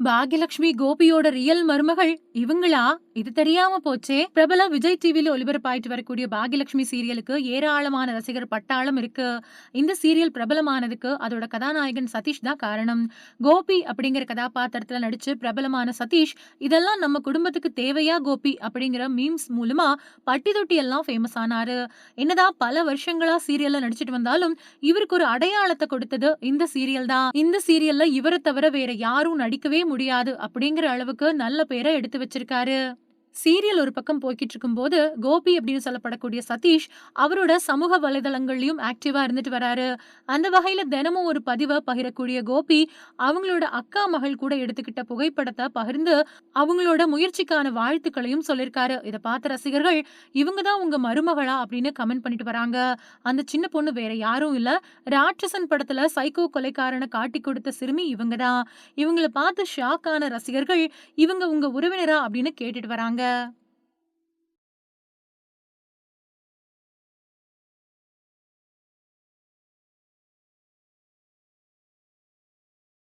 Bhagyalakshmi கோபியோட real மருமகள் இவங்களா? இது தெரியாம போச்சே. பிரபல விஜய் டிவில ஒளிபரப்பாயிட்டு வரக்கூடிய பாக்யலட்சுமி சீரியலுக்கு ஏராளமான ரசிகர் பட்டாளம் இருக்கு. இந்த சீரியல் பிரபலமானதுக்கு அதோட கதாநாயகன் சதீஷ் தான் காரணம். கோபி அப்படிங்கிற கதாபாத்திரத்துல நடிச்சு பிரபலமான சதீஷ், இதெல்லாம் நம்ம குடும்பத்துக்கு தேவையா கோபி அப்படிங்கிற மீம்ஸ் மூலமா பட்டி தொட்டி எல்லாம் ஃபேமஸ் ஆனாரு. என்னதான் பல வருஷங்களா சீரியல்ல நடிச்சிட்டு வந்தாலும் இவருக்கு ஒரு அடையாளத்தை கொடுத்தது இந்த சீரியல் தான். இந்த சீரியல்ல இவரை தவிர வேற யாரும் நடிக்கவே முடியாது அப்படிங்கிற அளவுக்கு நல்ல பேரை எடுத்து வச்சிருக்காரு. சீரியல் ஒரு பக்கம் போய்கிட்டு இருக்கும்போது கோபி அப்படின்னு சொல்லப்படக்கூடிய சதீஷ் அவரோட சமூக வலைதளங்கள்லயும் ஆக்டிவா இருந்துட்டு வராரு. அந்த வகையில தினமும் ஒரு பதிவை பகிரக்கூடிய கோபி அவங்களோட அக்கா மகள் கூட எடுத்துக்கிட்ட புகைப்படத்தை பகிர்ந்து அவங்களோட முயற்சிக்கான வாழ்த்துக்களையும் சொல்லியிருக்காரு. இதை பார்த்த ரசிகர்கள் இவங்கதான் உங்க மருமகளா அப்படின்னு கமெண்ட் பண்ணிட்டு வராங்க. அந்த சின்ன பொண்ணு வேற யாரும் இல்ல, ராட்சசன் படத்துல சைக்கோ கொலைக்காரனை காட்டி கொடுத்த சிறுமி இவங்கதான். இவங்களை பார்த்து ஷாக் ஆன ரசிகர்கள் இவங்க உங்க உறவினரா அப்படின்னு கேட்டுட்டு வராங்க.